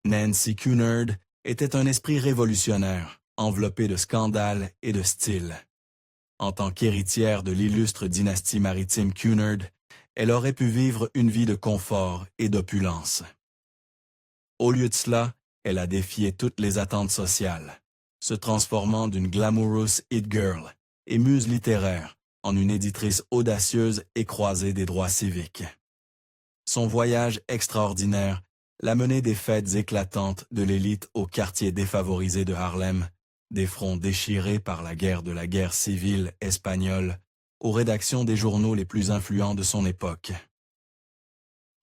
Nancy Cunard était un esprit révolutionnaire, enveloppé de scandales et de style. En tant qu'héritière de l'illustre dynastie maritime Cunard, elle aurait pu vivre une vie de confort et d'opulence. Au lieu de cela, elle a défié toutes les attentes sociales, se transformant d'une glamorous hit girl et muse littéraire en une éditrice audacieuse et croisée des droits civiques. Son voyage extraordinaire l'a mené des fêtes éclatantes de l'élite aux quartiers défavorisés de Harlem, des fronts déchirés par la guerre civile espagnole, aux rédactions des journaux les plus influents de son époque.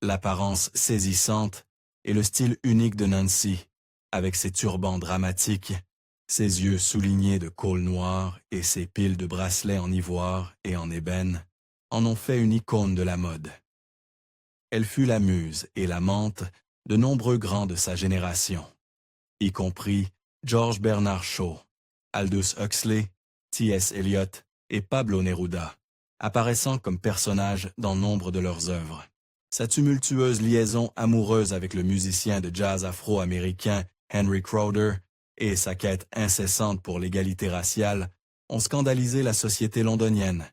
L'apparence saisissante et le style unique de Nancy, avec ses turbans dramatiques, ses yeux soulignés de col noir et ses piles de bracelets en ivoire et en ébène, en ont fait une icône de la mode. Elle fut la muse et l'amante de nombreux grands de sa génération, y compris George Bernard Shaw, Aldous Huxley, T.S. Eliot et Pablo Neruda, apparaissant comme personnages dans nombre de leurs œuvres. Sa tumultueuse liaison amoureuse avec le musicien de jazz afro-américain Henry Crowder et sa quête incessante pour l'égalité raciale ont scandalisé la société londonienne,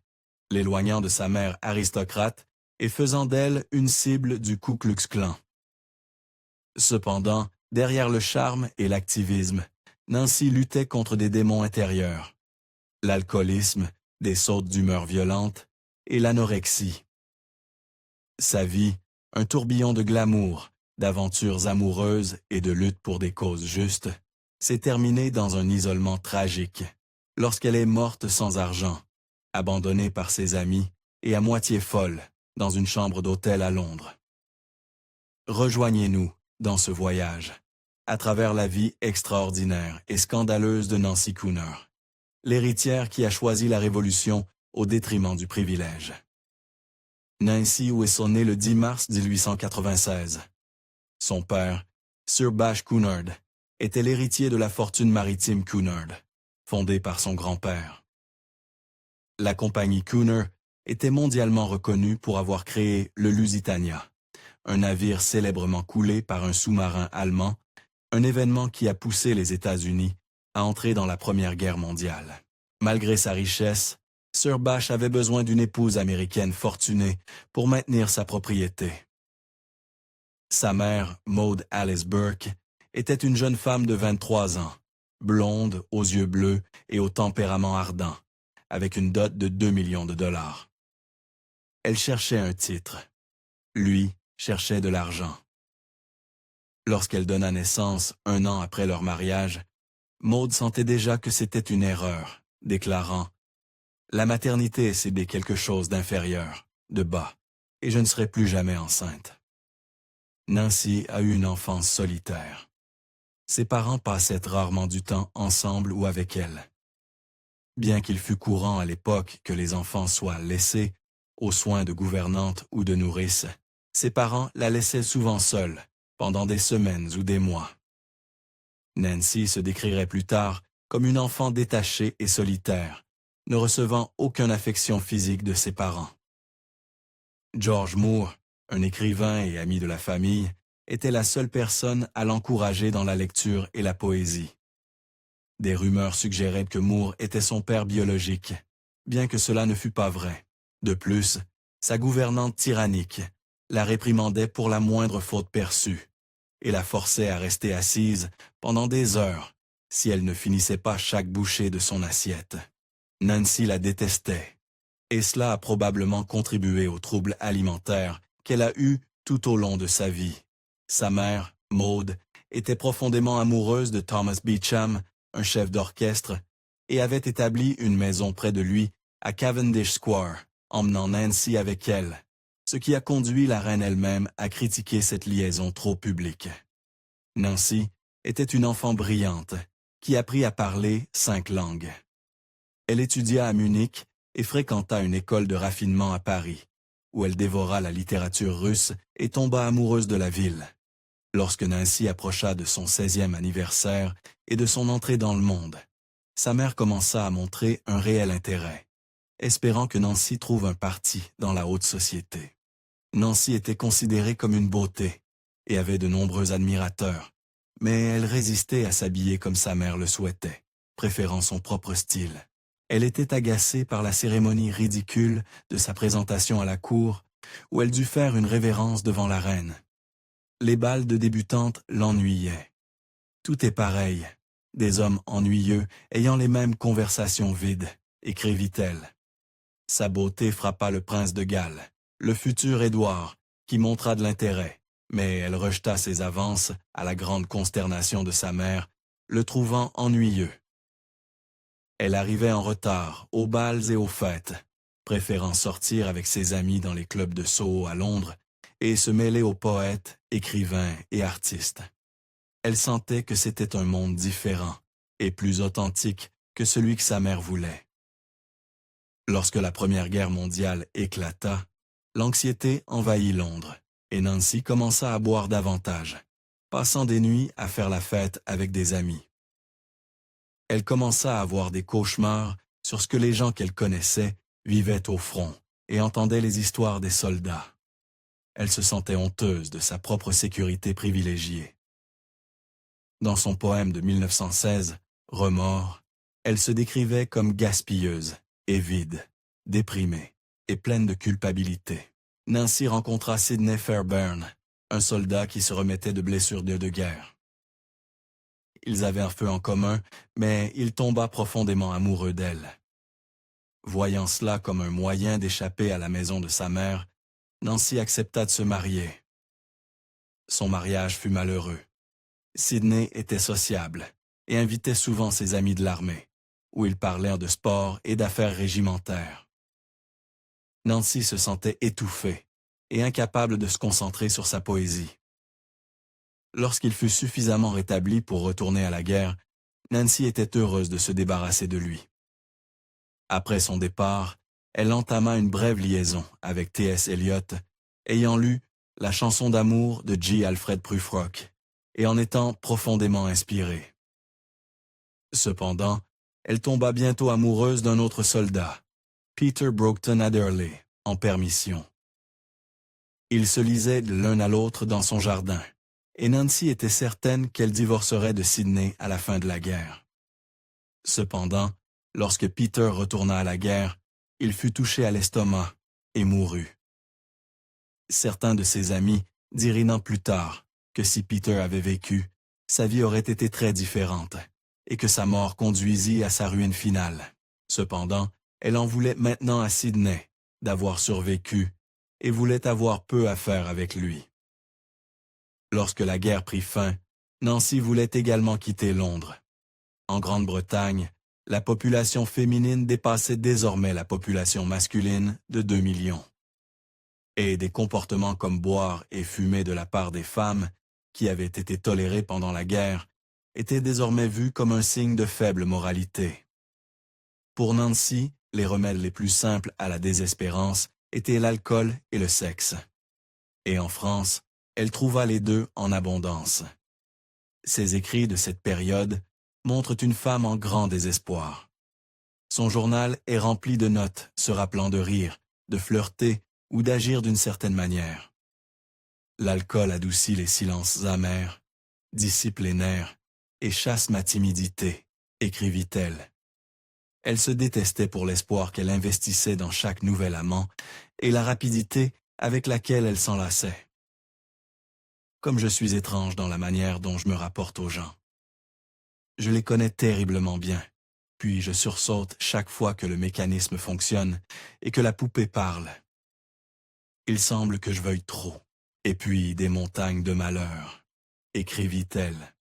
l'éloignant de sa mère aristocrate et faisant d'elle une cible du Ku Klux Klan. Cependant, derrière le charme et l'activisme, Nancy luttait contre des démons intérieurs, l'alcoolisme, des sautes d'humeur violentes et l'anorexie. Sa vie, un tourbillon de glamour, d'aventures amoureuses et de lutte pour des causes justes, s'est terminée dans un isolement tragique, lorsqu'elle est morte sans argent, abandonnée par ses amis et à moitié folle, dans une chambre d'hôtel à Londres. Rejoignez-nous dans ce voyage, à travers la vie extraordinaire et scandaleuse de Nancy Cunard, l'héritière qui a choisi la révolution au détriment du privilège. Nancy Whistle naît le 10 mars 1896. Son père, Sir Bache Cunard, était l'héritier de la fortune maritime Cunard, fondée par son grand-père. La compagnie Cunard était mondialement reconnue pour avoir créé le Lusitania, un navire célèbrement coulé par un sous-marin allemand, un événement qui a poussé les États-Unis à entrer dans la Première Guerre mondiale. Malgré sa richesse, Sir Bache avait besoin d'une épouse américaine fortunée pour maintenir sa propriété. Sa mère, Maud Alice Burke, était une jeune femme de 23 ans, blonde, aux yeux bleus et au tempérament ardent, avec une dot de 2 millions de dollars. Elle cherchait un titre. Lui cherchait de l'argent. Lorsqu'elle donna naissance 1 an après leur mariage, Maud sentait déjà que c'était une erreur, déclarant « La maternité est cédée quelque chose d'inférieur, de bas, et je ne serai plus jamais enceinte. » Nancy a eu une enfance solitaire. Ses parents passaient rarement du temps ensemble ou avec elle. Bien qu'il fût courant à l'époque que les enfants soient laissés aux soins de gouvernantes ou de nourrices, ses parents la laissaient souvent seule, pendant des semaines ou des mois. Nancy se décrirait plus tard comme une enfant détachée et solitaire, ne recevant aucune affection physique de ses parents. George Moore, un écrivain et ami de la famille, était la seule personne à l'encourager dans la lecture et la poésie. Des rumeurs suggéraient que Moore était son père biologique, bien que cela ne fût pas vrai. De plus, sa gouvernante tyrannique la réprimandait pour la moindre faute perçue et la forçait à rester assise pendant des heures si elle ne finissait pas chaque bouchée de son assiette. Nancy la détestait, et cela a probablement contribué aux troubles alimentaires qu'elle a eus tout au long de sa vie. Sa mère, Maud, était profondément amoureuse de Thomas Beecham, un chef d'orchestre, et avait établi une maison près de lui à Cavendish Square, emmenant Nancy avec elle, ce qui a conduit la reine elle-même à critiquer cette liaison trop publique. Nancy était une enfant brillante qui apprit à parler 5 langues. Elle étudia à Munich et fréquenta une école de raffinement à Paris, où elle dévora la littérature russe et tomba amoureuse de la ville. Lorsque Nancy approcha de son 16e anniversaire et de son entrée dans le monde, sa mère commença à montrer un réel intérêt, espérant que Nancy trouve un parti dans la haute société. Nancy était considérée comme une beauté et avait de nombreux admirateurs, mais elle résistait à s'habiller comme sa mère le souhaitait, préférant son propre style. Elle était agacée par la cérémonie ridicule de sa présentation à la cour, où elle dut faire une révérence devant la reine. Les bals de débutantes l'ennuyaient. Tout est pareil, des hommes ennuyeux ayant les mêmes conversations vides, écrivit-elle. Sa beauté frappa le prince de Galles, le futur Édouard, qui montra de l'intérêt, mais elle rejeta ses avances à la grande consternation de sa mère, le trouvant ennuyeux. Elle arrivait en retard, aux bals et aux fêtes, préférant sortir avec ses amis dans les clubs de Soho à Londres et se mêler aux poètes, écrivains et artistes. Elle sentait que c'était un monde différent et plus authentique que celui que sa mère voulait. Lorsque la Première Guerre mondiale éclata, l'anxiété envahit Londres et Nancy commença à boire davantage, passant des nuits à faire la fête avec des amis. Elle commença à avoir des cauchemars sur ce que les gens qu'elle connaissait vivaient au front et entendaient les histoires des soldats. Elle se sentait honteuse de sa propre sécurité privilégiée. Dans son poème de 1916, Remords, elle se décrivait comme gaspilleuse et vide, déprimée et pleine de culpabilité. Nancy rencontra Sidney Fairbairn, un soldat qui se remettait de blessures de guerre. Ils avaient un feu en commun, mais il tomba profondément amoureux d'elle. Voyant cela comme un moyen d'échapper à la maison de sa mère, Nancy accepta de se marier. Son mariage fut malheureux. Sidney était sociable et invitait souvent ses amis de l'armée, où ils parlèrent de sport et d'affaires régimentaires. Nancy se sentait étouffée et incapable de se concentrer sur sa poésie. Lorsqu'il fut suffisamment rétabli pour retourner à la guerre, Nancy était heureuse de se débarrasser de lui. Après son départ, elle entama une brève liaison avec T.S. Eliot, ayant lu la chanson d'amour de J. Alfred Prufrock et en étant profondément inspirée. Cependant, elle tomba bientôt amoureuse d'un autre soldat, Peter Brockton Adderley, en permission. Ils se lisaient de l'un à l'autre dans son jardin, et Nancy était certaine qu'elle divorcerait de Sidney à la fin de la guerre. Cependant, lorsque Peter retourna à la guerre, il fut touché à l'estomac et mourut. Certains de ses amis dirent un an plus tard que si Peter avait vécu, sa vie aurait été très différente et que sa mort conduisit à sa ruine finale. Cependant, elle en voulait maintenant à Sidney d'avoir survécu et voulait avoir peu à faire avec lui. Lorsque la guerre prit fin, Nancy voulait également quitter Londres. En Grande-Bretagne, la population féminine dépassait désormais la population masculine de 2 millions. Et des comportements comme boire et fumer de la part des femmes, qui avaient été tolérés pendant la guerre, étaient désormais vus comme un signe de faible moralité. Pour Nancy, les remèdes les plus simples à la désespérance étaient l'alcool et le sexe. Et en France, elle trouva les deux en abondance. Ses écrits de cette période montrent une femme en grand désespoir. Son journal est rempli de notes se rappelant de rire, de flirter ou d'agir d'une certaine manière. L'alcool adoucit les silences amers, dissipe les nerfs et chasse ma timidité, écrivit-elle. Elle se détestait pour l'espoir qu'elle investissait dans chaque nouvel amant et la rapidité avec laquelle elle s'enlaçait. Comme je suis étrange dans la manière dont je me rapporte aux gens. Je les connais terriblement bien, puis je sursaute chaque fois que le mécanisme fonctionne et que la poupée parle. Il semble que je veuille trop, et puis des montagnes de malheur, écrivit-elle.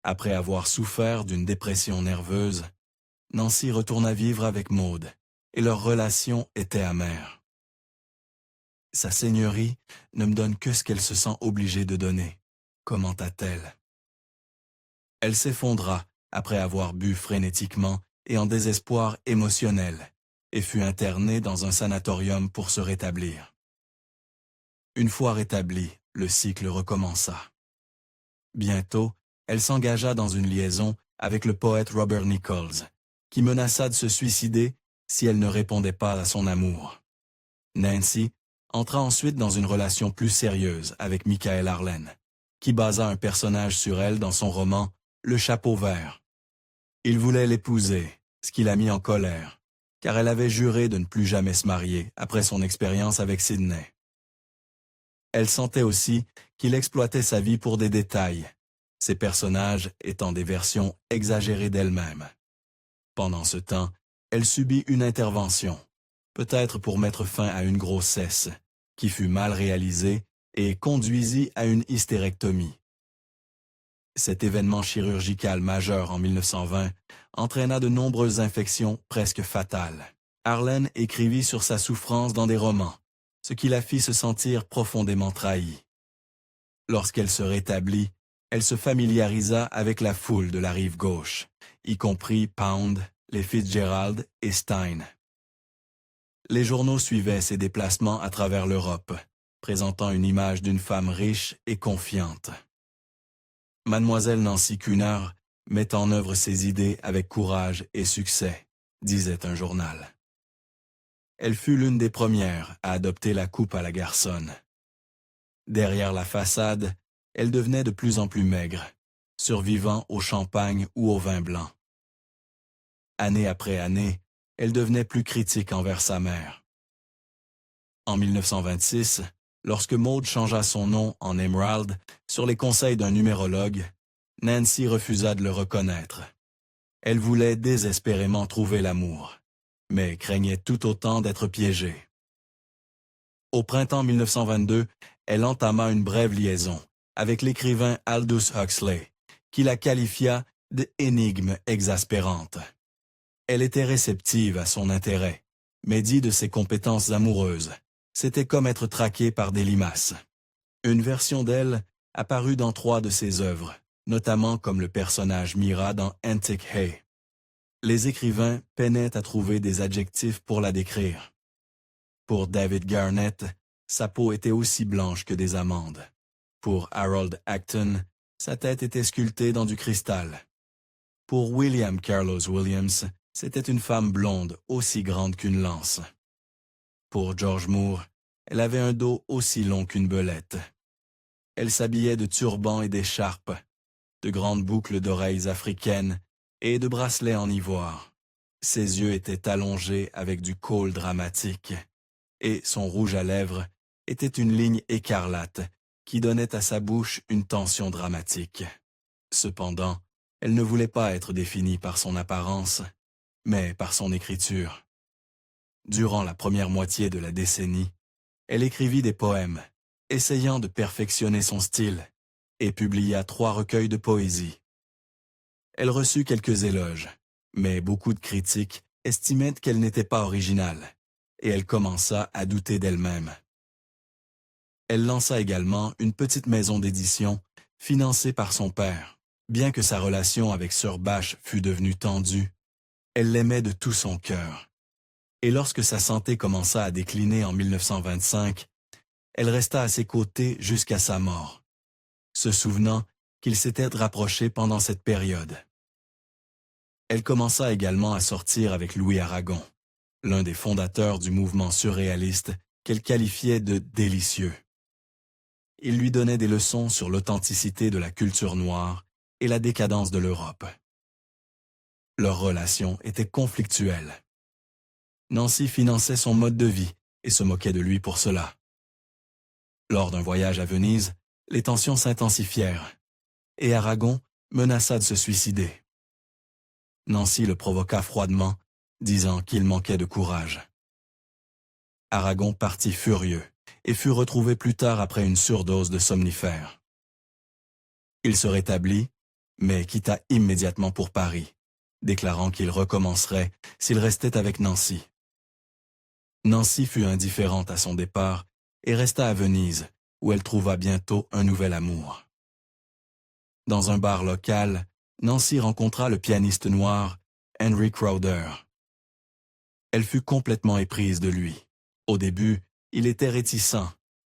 Après avoir souffert d'une dépression nerveuse, Nancy retourna vivre avec Maud, et leur relation était amère. Sa seigneurie ne me donne que ce qu'elle se sent obligée de donner, commenta-t-elle. Elle s'effondra après avoir bu frénétiquement et en désespoir émotionnel, et fut internée dans un sanatorium pour se rétablir. Une fois rétablie, le cycle recommença. Bientôt, elle s'engagea dans une liaison avec le poète Robert Nichols, qui menaça de se suicider si elle ne répondait pas à son amour. Nancy entra ensuite dans une relation plus sérieuse avec Michael Arlen, qui basa un personnage sur elle dans son roman « Le chapeau vert ». Il voulait l'épouser, ce qui l'a mis en colère, car elle avait juré de ne plus jamais se marier après son expérience avec Sidney. Elle sentait aussi qu'il exploitait sa vie pour des détails, ses personnages étant des versions exagérées d'elle-même. Pendant ce temps, elle subit une intervention, peut-être pour mettre fin à une grossesse, qui fut mal réalisée et conduisit à une hystérectomie. Cet événement chirurgical majeur en 1920 entraîna de nombreuses infections presque fatales. Arlene écrivit sur sa souffrance dans des romans, ce qui la fit se sentir profondément trahie. Lorsqu'elle se rétablit, elle se familiarisa avec la foule de la rive gauche, y compris Pound, les Fitzgerald et Stein. Les journaux suivaient ses déplacements à travers l'Europe, présentant une image d'une femme riche et confiante. Mademoiselle Nancy Cunner met en œuvre ses idées avec courage et succès, disait un journal. Elle fut l'une des premières à adopter la coupe à la garçonne. Derrière la façade, elle devenait de plus en plus maigre, survivant au champagne ou au vin blanc. Année après année, elle devenait plus critique envers sa mère. En 1926, lorsque Maud changea son nom en Emerald sur les conseils d'un numérologue, Nancy refusa de le reconnaître. Elle voulait désespérément trouver l'amour, mais craignait tout autant d'être piégée. Au printemps 1922, elle entama une brève liaison avec l'écrivain Aldous Huxley, qui la qualifia d'« énigme exaspérante ». Elle était réceptive à son intérêt, mais dit de ses compétences amoureuses. C'était comme être traquée par des limaces. Une version d'elle apparut dans 3 de ses œuvres, notamment comme le personnage Mira dans Antic Hay. Les écrivains peinaient à trouver des adjectifs pour la décrire. Pour David Garnett, sa peau était aussi blanche que des amandes. Pour Harold Acton, sa tête était sculptée dans du cristal. Pour William Carlos Williams, c'était une femme blonde aussi grande qu'une lance. Pour George Moore, elle avait un dos aussi long qu'une belette. Elle s'habillait de turbans et d'écharpes, de grandes boucles d'oreilles africaines et de bracelets en ivoire. Ses yeux étaient allongés avec du col dramatique, et son rouge à lèvres était une ligne écarlate qui donnait à sa bouche une tension dramatique. Cependant, elle ne voulait pas être définie par son apparence, mais par son écriture. Durant la première moitié de la décennie, elle écrivit des poèmes, essayant de perfectionner son style, et publia 3 recueils de poésie. Elle reçut quelques éloges, mais beaucoup de critiques estimaient qu'elle n'était pas originale, et elle commença à douter d'elle-même. Elle lança également une petite maison d'édition financée par son père. Bien que sa relation avec Sir Bache fût devenue tendue, elle l'aimait de tout son cœur. Et lorsque sa santé commença à décliner en 1925, elle resta à ses côtés jusqu'à sa mort, se souvenant qu'ils s'étaient rapprochés pendant cette période. Elle commença également à sortir avec Louis Aragon, l'un des fondateurs du mouvement surréaliste qu'elle qualifiait de « délicieux ». Il lui donnait des leçons sur l'authenticité de la culture noire et la décadence de l'Europe. Leur relation était conflictuelle. Nancy finançait son mode de vie et se moquait de lui pour cela. Lors d'un voyage à Venise, les tensions s'intensifièrent et Aragon menaça de se suicider. Nancy le provoqua froidement, disant qu'il manquait de courage. Aragon partit furieux et fut retrouvé plus tard après une surdose de somnifères. Il se rétablit, mais quitta immédiatement pour Paris, déclarant qu'il recommencerait s'il restait avec Nancy. Nancy fut indifférente à son départ et resta à Venise, où elle trouva bientôt un nouvel amour. Dans un bar local, Nancy rencontra le pianiste noir Henry Crowder. Elle fut complètement éprise de lui. Au début, il était réticent,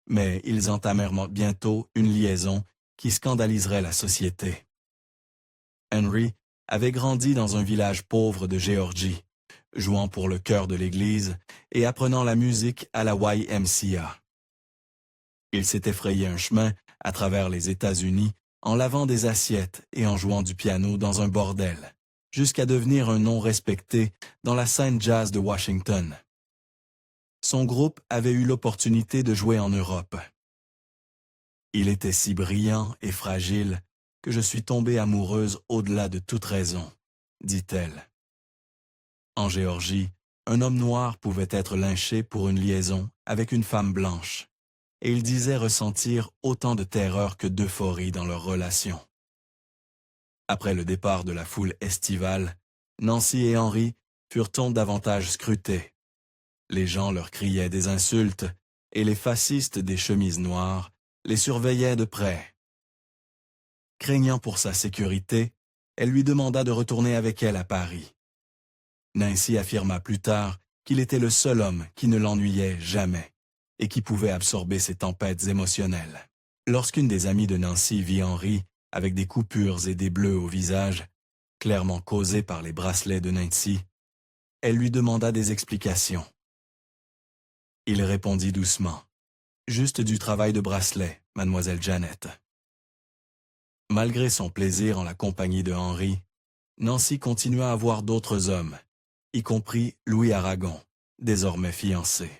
mais ils entamèrent bientôt une liaison qui scandaliserait la société. Henry avait grandi dans un village pauvre de Géorgie, jouant pour le chœur de l'église et apprenant la musique à la YMCA. Il s'était frayé un chemin à travers les États-Unis en lavant des assiettes et en jouant du piano dans un bordel, jusqu'à devenir un nom respecté dans la scène jazz de Washington. Son groupe avait eu l'opportunité de jouer en Europe. Il était si brillant et fragile que je suis tombée amoureuse au-delà de toute raison, dit-elle. En Géorgie, un homme noir pouvait être lynché pour une liaison avec une femme blanche, et il disait ressentir autant de terreur que d'euphorie dans leur relation. Après le départ de la foule estivale, Nancy et Henry furent davantage scrutés. Les gens leur criaient des insultes, et les fascistes des chemises noires les surveillaient de près. Craignant pour sa sécurité, elle lui demanda de retourner avec elle à Paris. Nancy affirma plus tard qu'il était le seul homme qui ne l'ennuyait jamais et qui pouvait absorber ses tempêtes émotionnelles. Lorsqu'une des amies de Nancy vit Henry avec des coupures et des bleus au visage, clairement causés par les bracelets de Nancy, elle lui demanda des explications. Il répondit doucement. « Juste du travail de bracelet, mademoiselle Janet. » Malgré son plaisir en la compagnie de Henry, Nancy continua à voir d'autres hommes, y compris Louis Aragon, désormais fiancé.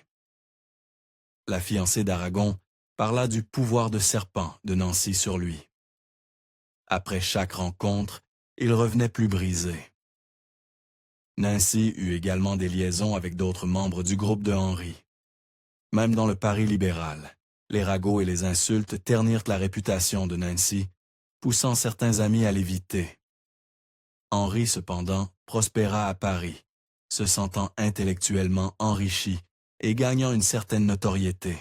La fiancée d'Aragon parla du pouvoir de serpent de Nancy sur lui. Après chaque rencontre, il revenait plus brisé. Nancy eut également des liaisons avec d'autres membres du groupe de Henry. Même dans le Paris libéral, les ragots et les insultes ternirent la réputation de Nancy, poussant certains amis à l'éviter. Henry, cependant, prospéra à Paris, se sentant intellectuellement enrichi et gagnant une certaine notoriété.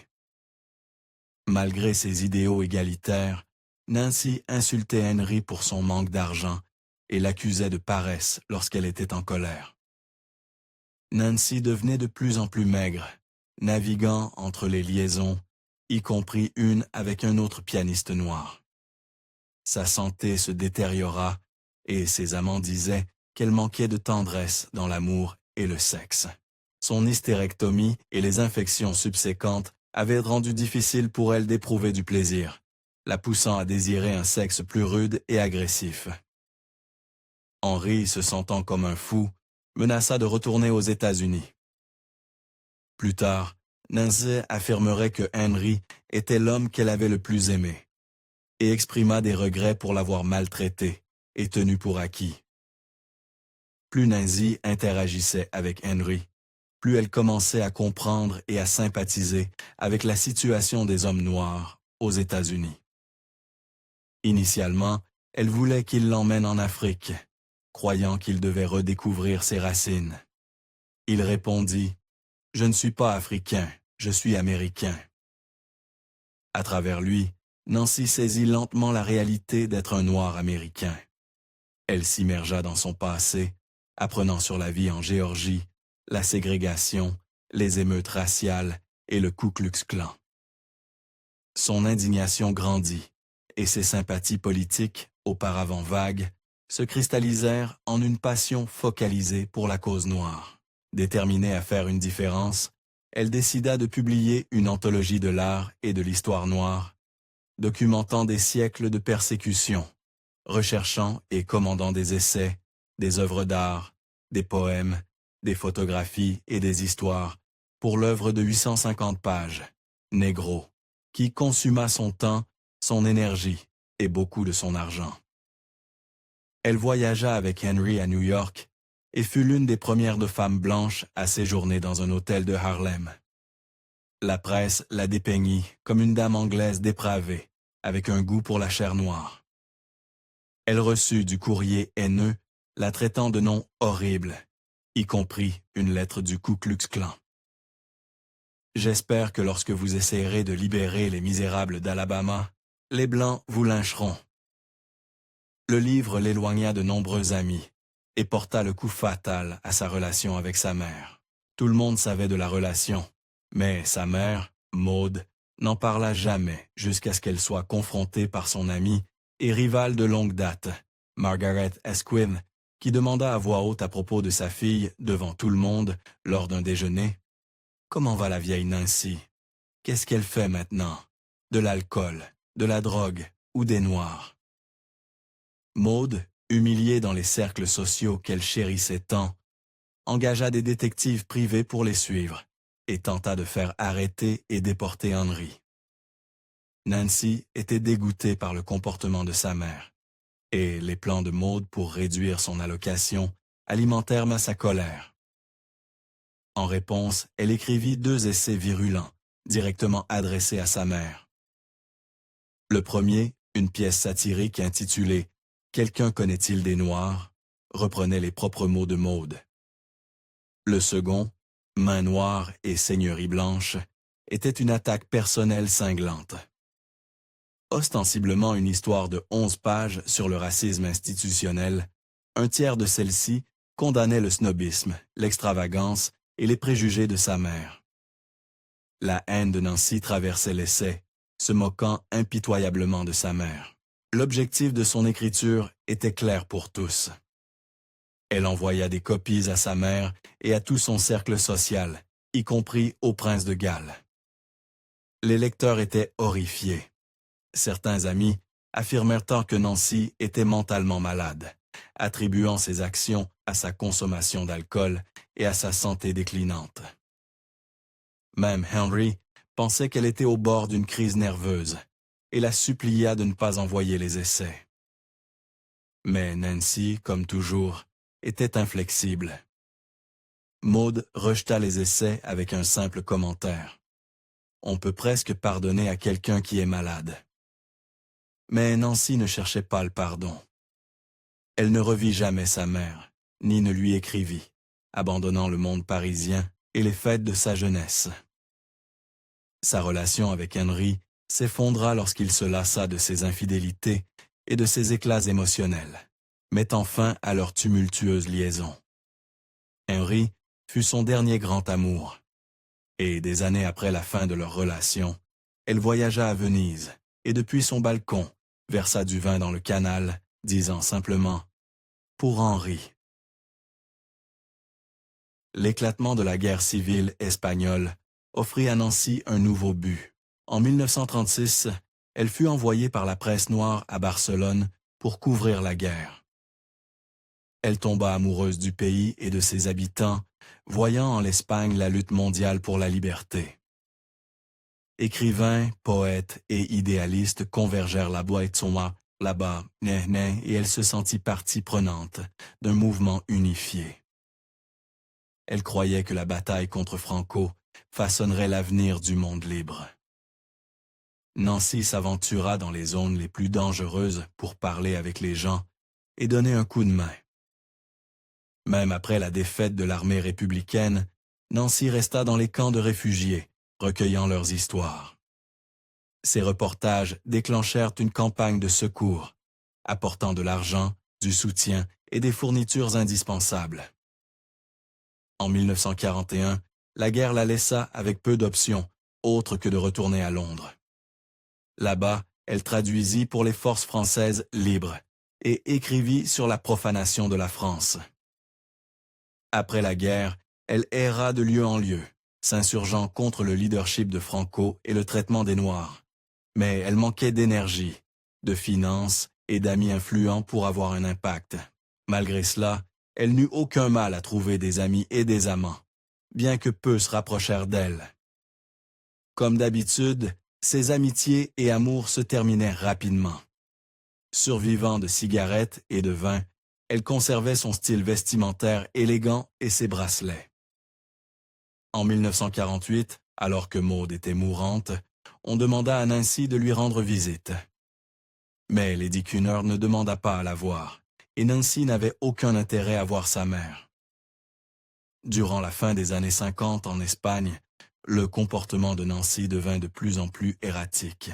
Malgré ses idéaux égalitaires, Nancy insultait Henry pour son manque d'argent et l'accusait de paresse lorsqu'elle était en colère. Nancy devenait de plus en plus maigre, naviguant entre les liaisons, y compris une avec un autre pianiste noir. Sa santé se détériora et ses amants disaient qu'elle manquait de tendresse dans l'amour et le sexe. Son hystérectomie et les infections subséquentes avaient rendu difficile pour elle d'éprouver du plaisir, la poussant à désirer un sexe plus rude et agressif. Henry, se sentant comme un fou, menaça de retourner aux États-Unis. Plus tard, Nancy affirmerait que Henry était l'homme qu'elle avait le plus aimé et exprima des regrets pour l'avoir maltraité et tenu pour acquis. Plus Nancy interagissait avec Henry, plus elle commençait à comprendre et à sympathiser avec la situation des hommes noirs aux États-Unis. Initialement, elle voulait qu'il l'emmène en Afrique, croyant qu'il devait redécouvrir ses racines. Il répondit « Je ne suis pas africain, je suis américain. » À travers lui, Nancy saisit lentement la réalité d'être un noir américain. Elle s'immergea dans son passé, apprenant sur la vie en Géorgie, la ségrégation, les émeutes raciales et le Ku Klux Klan. Son indignation grandit et ses sympathies politiques, auparavant vagues, se cristallisèrent en une passion focalisée pour la cause noire. Déterminée à faire une différence, elle décida de publier une anthologie de l'art et de l'histoire noire, documentant des siècles de persécutions, recherchant et commandant des essais, des œuvres d'art, des poèmes, des photographies et des histoires pour l'œuvre de 850 pages, Négro, qui consuma son temps, son énergie et beaucoup de son argent. Elle voyagea avec Henry à New York et fut l'une des premières de femmes blanches à séjourner dans un hôtel de Harlem. La presse la dépeignit comme une dame anglaise dépravée, avec un goût pour la chair noire. Elle reçut du courrier haineux, la traitant de noms horribles, y compris une lettre du Ku Klux Klan. J'espère que lorsque vous essayerez de libérer les misérables d'Alabama, les Blancs vous lyncheront. Le livre l'éloigna de nombreux amis et porta le coup fatal à sa relation avec sa mère. Tout le monde savait de la relation, mais sa mère, Maud, n'en parla jamais jusqu'à ce qu'elle soit confrontée par son amie et rivale de longue date, Margaret Esquin, qui demanda à voix haute à propos de sa fille devant tout le monde lors d'un déjeuner. « Comment va la vieille Nancy? Qu'est-ce qu'elle fait maintenant? De l'alcool, de la drogue ou des Noirs. Maude, humiliée dans les cercles sociaux qu'elle chérissait tant, engagea des détectives privés pour les suivre et tenta de faire arrêter et déporter Henry. Nancy était dégoûtée par le comportement de sa mère, et les plans de Maude pour réduire son allocation alimentèrent sa colère. En réponse, elle écrivit 2 essais virulents, directement adressés à sa mère. Le premier, une pièce satirique intitulée « Quelqu'un connaît-il des Noirs ?» reprenait les propres mots de Maude. Le second, « Main noire et Seigneurie blanche », était une attaque personnelle cinglante. Ostensiblement une histoire de 11 pages sur le racisme institutionnel, un tiers de celle-ci condamnait le snobisme, l'extravagance et les préjugés de sa mère. La haine de Nancy traversait l'essai, se moquant impitoyablement de sa mère. L'objectif de son écriture était clair pour tous. Elle envoya des copies à sa mère et à tout son cercle social, y compris au prince de Galles. Les lecteurs étaient horrifiés. Certains amis affirmèrent tant que Nancy était mentalement malade, attribuant ses actions à sa consommation d'alcool et à sa santé déclinante. Même Henry pensait qu'elle était au bord d'une crise nerveuse et la supplia de ne pas envoyer les essais. Mais Nancy, comme toujours, était inflexible. Maude rejeta les essais avec un simple commentaire. On peut presque pardonner à quelqu'un qui est malade. Mais Nancy ne cherchait pas le pardon. Elle ne revit jamais sa mère, ni ne lui écrivit, abandonnant le monde parisien et les fêtes de sa jeunesse. Sa relation avec Henry s'effondra lorsqu'il se lassa de ses infidélités et de ses éclats émotionnels, mettant fin à leur tumultueuse liaison. Henry fut son dernier grand amour, et des années après la fin de leur relation, elle voyagea à Venise, et depuis son balcon, versa du vin dans le canal, disant simplement « Pour Henry ». L'éclatement de la guerre civile espagnole offrit à Nancy un nouveau but. En 1936, elle fut envoyée par la presse noire à Barcelone pour couvrir la guerre. Elle tomba amoureuse du pays et de ses habitants, voyant en l'Espagne la lutte mondiale pour la liberté. Écrivains, poètes et idéalistes convergèrent là-bas, et elle se sentit partie prenante d'un mouvement unifié. Elle croyait que la bataille contre Franco façonnerait l'avenir du monde libre. Nancy s'aventura dans les zones les plus dangereuses pour parler avec les gens et donner un coup de main. Même après la défaite de l'armée républicaine, Nancy resta dans les camps de réfugiés, recueillant leurs histoires. Ces reportages déclenchèrent une campagne de secours, apportant de l'argent, du soutien et des fournitures indispensables. En 1941, la guerre la laissa avec peu d'options, autres que de retourner à Londres. Là-bas, elle traduisit pour les forces françaises libres et écrivit sur la profanation de la France. Après la guerre, elle erra de lieu en lieu, s'insurgeant contre le leadership de Franco et le traitement des Noirs. Mais elle manquait d'énergie, de finances et d'amis influents pour avoir un impact. Malgré cela, elle n'eut aucun mal à trouver des amis et des amants, bien que peu se rapprochèrent d'elle. Comme d'habitude, ses amitiés et amours se terminèrent rapidement. Survivant de cigarettes et de vin, elle conservait son style vestimentaire élégant et ses bracelets. En 1948, alors que Maude était mourante, on demanda à Nancy de lui rendre visite. Mais Lady Cunard ne demanda pas à la voir, et Nancy n'avait aucun intérêt à voir sa mère. Durant la fin des années 50 en Espagne, le comportement de Nancy devint de plus en plus erratique.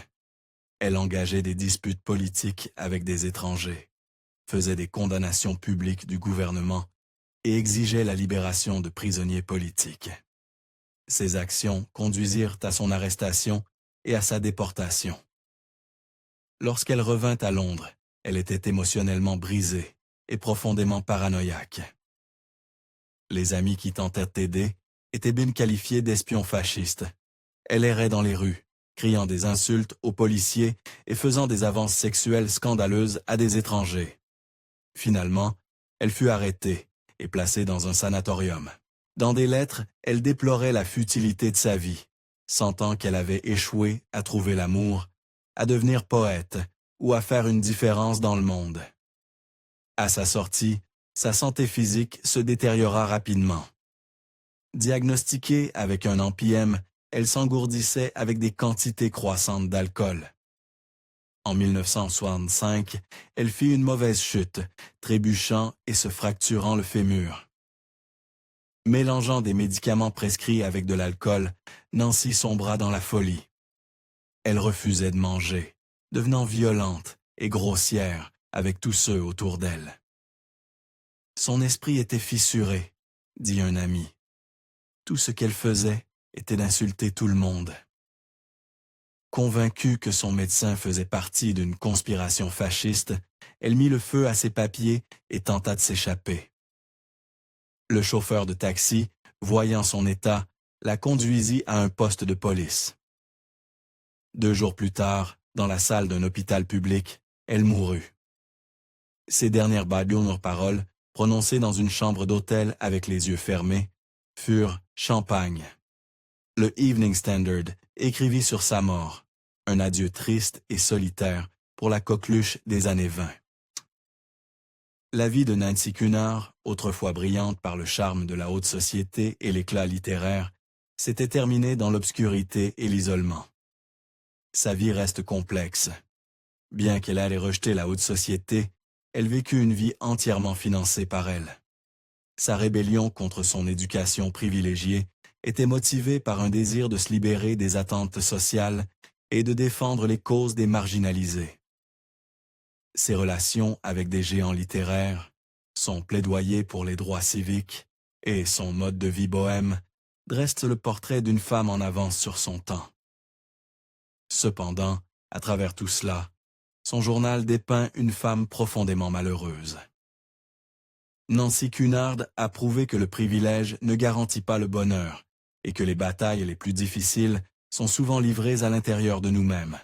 Elle engageait des disputes politiques avec des étrangers, faisait des condamnations publiques du gouvernement et exigeait la libération de prisonniers politiques. Ces actions conduisirent à son arrestation et à sa déportation. Lorsqu'elle revint à Londres, elle était émotionnellement brisée et profondément paranoïaque. Les amis qui tentèrent d'aider étaient bien qualifiés d'espions fascistes. Elle errait dans les rues, criant des insultes aux policiers et faisant des avances sexuelles scandaleuses à des étrangers. Finalement, elle fut arrêtée et placée dans un sanatorium. Dans des lettres, elle déplorait la futilité de sa vie, sentant qu'elle avait échoué à trouver l'amour, à devenir poète ou à faire une différence dans le monde. À sa sortie, sa santé physique se détériora rapidement. Diagnostiquée avec un NPM, elle s'engourdissait avec des quantités croissantes d'alcool. En 1965, elle fit une mauvaise chute, trébuchant et se fracturant le fémur. Mélangeant des médicaments prescrits avec de l'alcool, Nancy sombra dans la folie. Elle refusait de manger, devenant violente et grossière avec tous ceux autour d'elle. Son esprit était fissuré, dit un ami. Tout ce qu'elle faisait était d'insulter tout le monde. Convaincue que son médecin faisait partie d'une conspiration fasciste, elle mit le feu à ses papiers et tenta de s'échapper. Le chauffeur de taxi, voyant son état, la conduisit à un poste de police. 2 jours plus tard, dans la salle d'un hôpital public, elle mourut. Ses dernières paroles, prononcées dans une chambre d'hôtel avec les yeux fermés, furent « Champagne ». Le Evening Standard écrivit sur sa mort, un adieu triste et solitaire pour la coqueluche des années 20. La vie de Nancy Cunard, autrefois brillante par le charme de la haute société et l'éclat littéraire, s'était terminée dans l'obscurité et l'isolement. Sa vie reste complexe. Bien qu'elle allait rejeter la haute société, elle vécut une vie entièrement financée par elle. Sa rébellion contre son éducation privilégiée était motivée par un désir de se libérer des attentes sociales et de défendre les causes des marginalisés. Ses relations avec des géants littéraires, son plaidoyer pour les droits civiques et son mode de vie bohème dressent le portrait d'une femme en avance sur son temps. Cependant, à travers tout cela, son journal dépeint une femme profondément malheureuse. Nancy Cunard a prouvé que le privilège ne garantit pas le bonheur et que les batailles les plus difficiles sont souvent livrées à l'intérieur de nous-mêmes.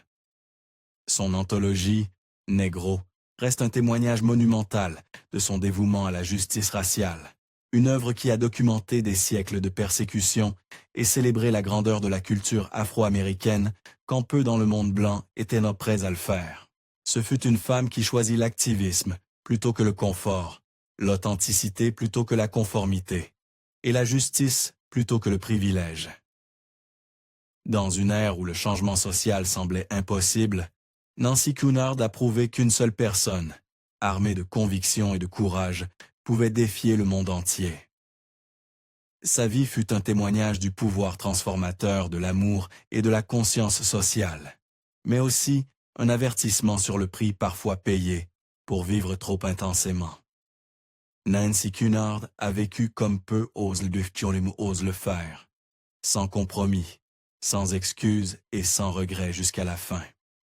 Son anthologie, Négro, reste un témoignage monumental de son dévouement à la justice raciale, une œuvre qui a documenté des siècles de persécution et célébré la grandeur de la culture afro-américaine quand peu dans le monde blanc étaient prêts à le faire. Ce fut une femme qui choisit l'activisme plutôt que le confort, l'authenticité plutôt que la conformité, et la justice plutôt que le privilège. Dans une ère où le changement social semblait impossible, Nancy Cunard a prouvé qu'une seule personne, armée de conviction et de courage, pouvait défier le monde entier. Sa vie fut un témoignage du pouvoir transformateur de l'amour et de la conscience sociale, mais aussi un avertissement sur le prix parfois payé pour vivre trop intensément. Nancy Cunard a vécu comme peu osent le faire, sans compromis, sans excuses et sans regret jusqu'à la fin.